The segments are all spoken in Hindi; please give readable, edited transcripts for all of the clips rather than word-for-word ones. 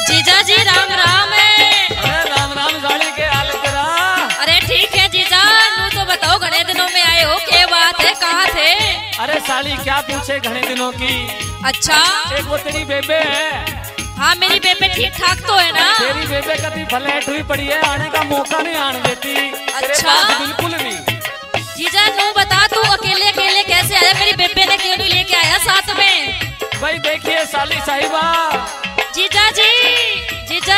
जीजा जी राम राम है। अरे राम राम साली के हाल तेरा? अरे ठीक है जीजा, नू तो बताओ घने दिनों में आए हो, क्या बात है, कहाँ थे? अरे साली क्या पूछे घने दिनों की। अच्छा एक वो तेरी बेबे है। हाँ मेरी बेबे ठीक ठाक तो है ना? तेरी बेबे कभी फ्लैट हुई पड़ी है, आने का मौका नहीं आने देती। अच्छा बिल्कुल नहीं। जीजा नू बता, तू अकेले अकेले कैसे आया? मेरी बेबे ने क्यों नहीं लेके आया साथ में? भाई देखिए साली साहिबा। जीजा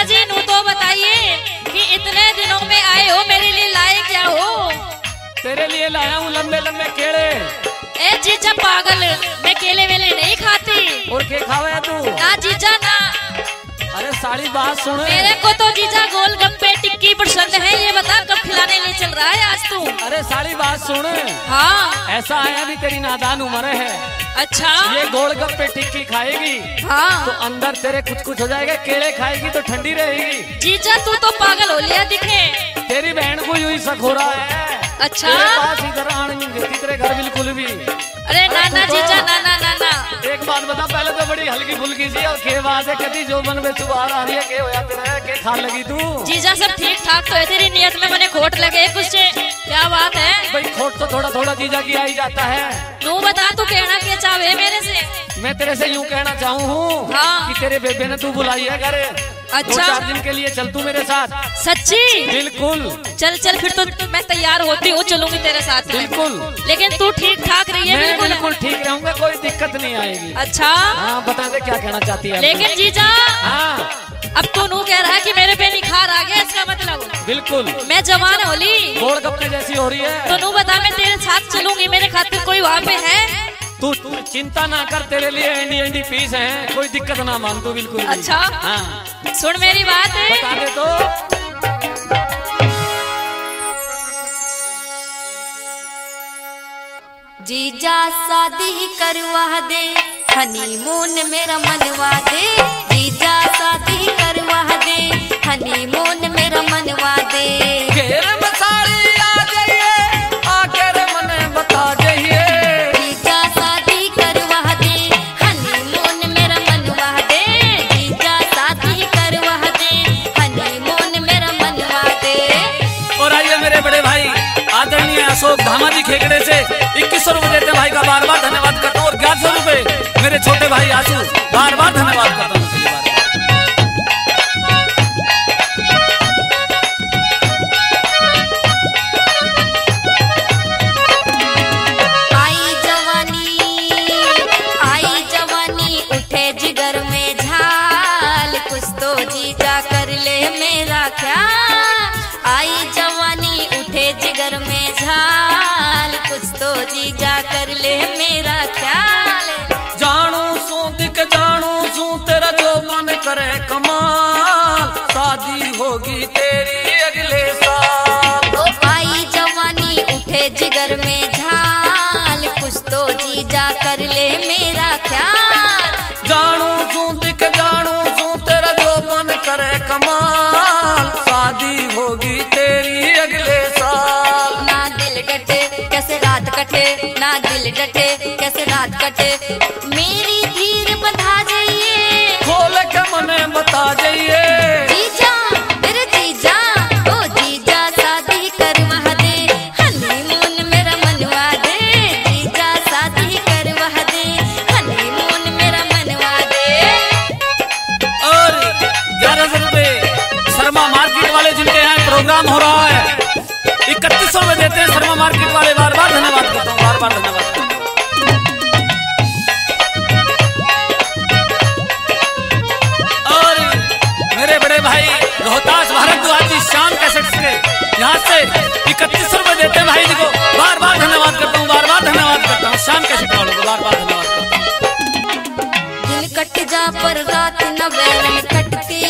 जी नू तो बताइए कि इतने दिनों में आए हो, मेरे लिए लाए क्या हो? तेरे लिए लाया हूँ लंबे लंबे केले। ए जीजा पागल, मैं केले वेले नहीं खाती। और क्या खावे है तू? ना जीजा ना। अरे साली बात सुन। मेरे को तो जीजा गोलगप्पे टिक्की पसंद है, ये बता कब खिलाने ले चल रहा है आज तू? अरे साली बात सुन। हाँ ऐसा आया भी तेरी नादान उम्र है। अच्छा ये गोलगप्पे टिक्की खाएगी हाँ तो अंदर तेरे कुछ हो जाएगा, केले खाएगी तो ठंडी रहेगी। जीजा तू तो पागल हो लिया दिखे। तेरी बहन को यूं ही शक हो रहा है। अच्छा तेरे पास इधर आने नहीं देती तेरे घर बिल्कुल भी। अरे नाना जीजा ना। एक बात बता, पहले तो बड़ी हल्की फुल्की सी और के बाद कभी जो मन में चुबार आ रही है, के होया तेरे के खा लगी तू? जीजा सब ठीक ठाक तो है, तेरी नियत में मैंने खोट लगे कुछ, क्या बात है? भाई खोट तो थोड़ा थोड़ा जीजा की आई जाता है। तू बता, तू कहना क्या चाहे मेरे से? मैं तेरे से यूं कहना चाहूँ हूँ हाँ। कि तेरे बेबे ने तू बुलाई है घर। अच्छा 2-4 दिन के लिए चल तू मेरे साथ। सच्ची? बिल्कुल चल फिर तो मैं तैयार होती हूँ, चलूंगी तेरे साथ में। बिल्कुल। लेकिन तू ठीक ठाक रही है? मैं बिल्कुल ठीक रहूंगा, कोई दिक्कत नहीं आएगी। अच्छा हाँ बता दे क्या कहना चाहती है। लेकिन जीजा हाँ अब तू नू कह रहा है कि मेरे पे निखार आ गया, इसका मतलब? बिल्कुल। मैं जवान होली गोलगप्पे जैसी हो रही है। तो नू बता, मैं तेरे साथ चलूंगी, मेरे खातिर कोई वहाँ पे है? तू चिंता ना कर, तेरे लिए एंडी पीस है, कोई दिक्कत ना मान तू बिल्कुल भी। अच्छा हाँ सुन मेरी बात है, बता दे तो। जीजा शादी करवा दे, हनीमून मेरा मनवा दे। जीजा शादी करवा दे, हनीमून मेरा मनवा दे। घेर में साड़ी आ जाइए, आकर मने बता जाइए। जीजा शादी करवा दे, हनीमून मेरा मनवा दे। जीजा शादी करवा दे, हनीमून मेरा मनवा दे। और आइए मेरे बड़े भाई आदरणीय अशोक धामा जी खेकड़े से 2100 रुपए देते भाई का बार बार धन्यवाद करता हूँ। और 1100 रुपए मेरे छोटे भाई आशू, बार बार धन्यवाद करता हूँ। आई जवानी उठे जिगर में झाल, कुछ तो जीजा कर ले मेरा ख्याल। आई जवानी उठे जिगर में झाल, कुछ तो जीजा कर ले मेरा ख्याल। जानू सू तेरा जो मन करे कमाल, शादी होगी तेरी अगले साल। ओ आई जवानी उठे जिगर में झाल, कुछ तो जीजा कर ले मेरा ख्याल। जानू सू तेरा जो मन करे कमाल, शादी होगी तेरी अगले साल। ना दिल डटे कैसे रात कटे, ना दिल डटे कैसे रात कटे। मेरी धीर बंधा जाइए, खोल के मने बता जाइए। जीजा मेरे जीजा, ओ जीजा शादी करवा दे, हनीमून मेरा मनवा दे। जीजा शादी करवा दे, हनीमून मेरा मनवा दे। और 1100 रुपए शर्मा मार्केट वाले जिनके यहाँ प्रोग्राम हो रहा है 3100 रुपए देते हैं शर्मा मार्केट वाले। बार बार धन्यवाद करता हूँ, बार बार धन्यवाद करता हूँ। और मेरे बड़े भाई रोहतास भारद्वाज श्याम कैसेट्स के यहाँ से 3100 रुपए देते हैं भाई जी को, बार बार धन्यवाद करता हूँ, बार बार धन्यवाद करता हूँ। श्याम कैसेट वालों को बार बार धन्यवाद करता हूँ। दिन कट जा पर रात न बैरन कटती,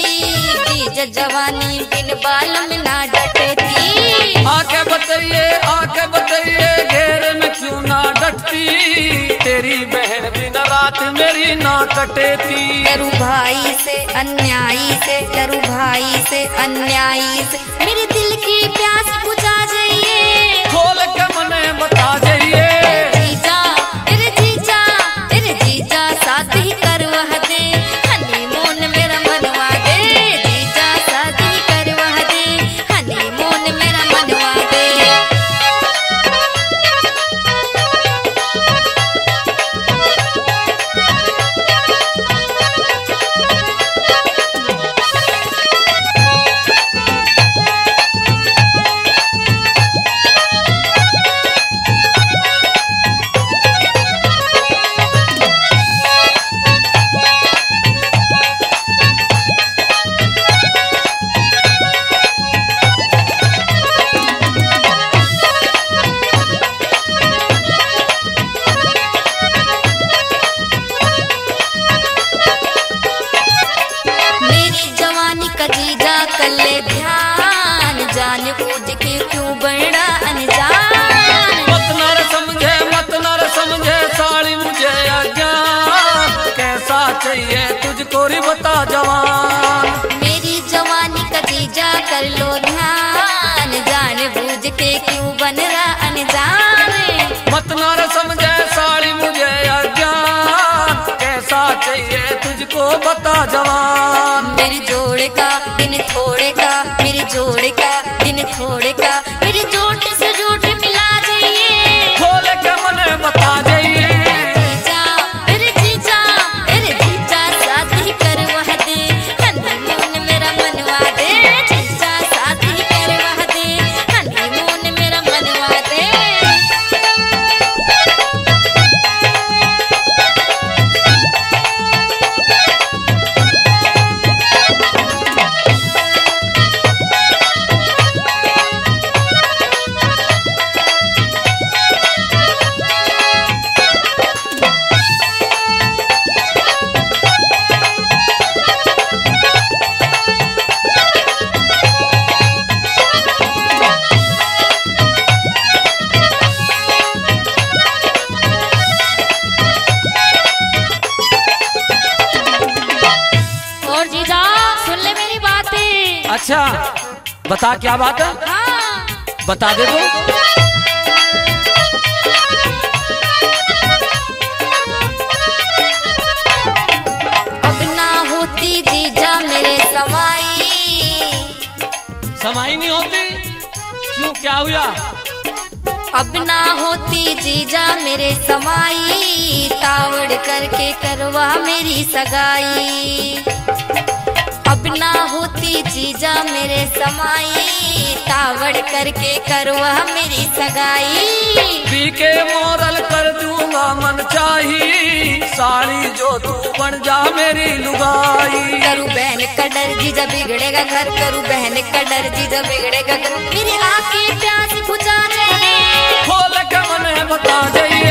जीजा जवानी बिन बालम ना डटती। आके बताइए घेर में क्यों ना डटती, तेरी बहन बिना रात मेरी ना कटेती। करूँ भाई से अन्यायी से, करूँ भाई से अन्यायी से। मेरे दिल की प्यास बुझा जाइए, खोल के मने बता जाइए। जीजा तेरे जीजा शादी करवा दे, हनीमून मेरा मनवा दे। कर ले ध्यान, जान बूझ के क्यों बड़ा अनजान। मत न समझे साली मुझे अज्ञान, कैसा चाहिए तुझको री बता जवान। मेरी जवानी का जीजा कर लो ध्यान, जान बूझ के क्यों बन रहा अनजान। मत न समझे साली मुझे अज्ञान, कैसा चाहिए तुझको बता जवान। मेरी जोड़ का दिन थोड़े का, मेरी जोड़ का दिन थोड़े का, मेरी जोड़ से जोड़ मिला जाइए, खोल के मने बता जाइए। जीजा मेरे जीजा शादी करवा दे, हनीमून मेरा मनवा दे। जीजा शादी करवा दे, हनीमून मेरा मनवा दे। और जीजा सुन ले मेरी बातें। अच्छा बता क्या बात है, हाँ। बता दे तो। अब ना होती जीजा मेरे समाई नहीं होती क्यों, क्या हुआ? अब ना होती जीजा मेरे समाई, तावड़ करके करवा मेरी सगाई। अब ना होती जीजा मेरे समाई, तावड़ करके करवा मेरी सगाई। पी के मोरल कर दूंगा मन चाही, साली जो तू बन जा मेरी लुगाई। करू बहन का डर जीजा बिगड़ेगा घर, करू बहन का डर जीजा बिगड़ेगा घर। मेरी आंखें प्यास बुझा जाए, खोल के मने बता जाइए।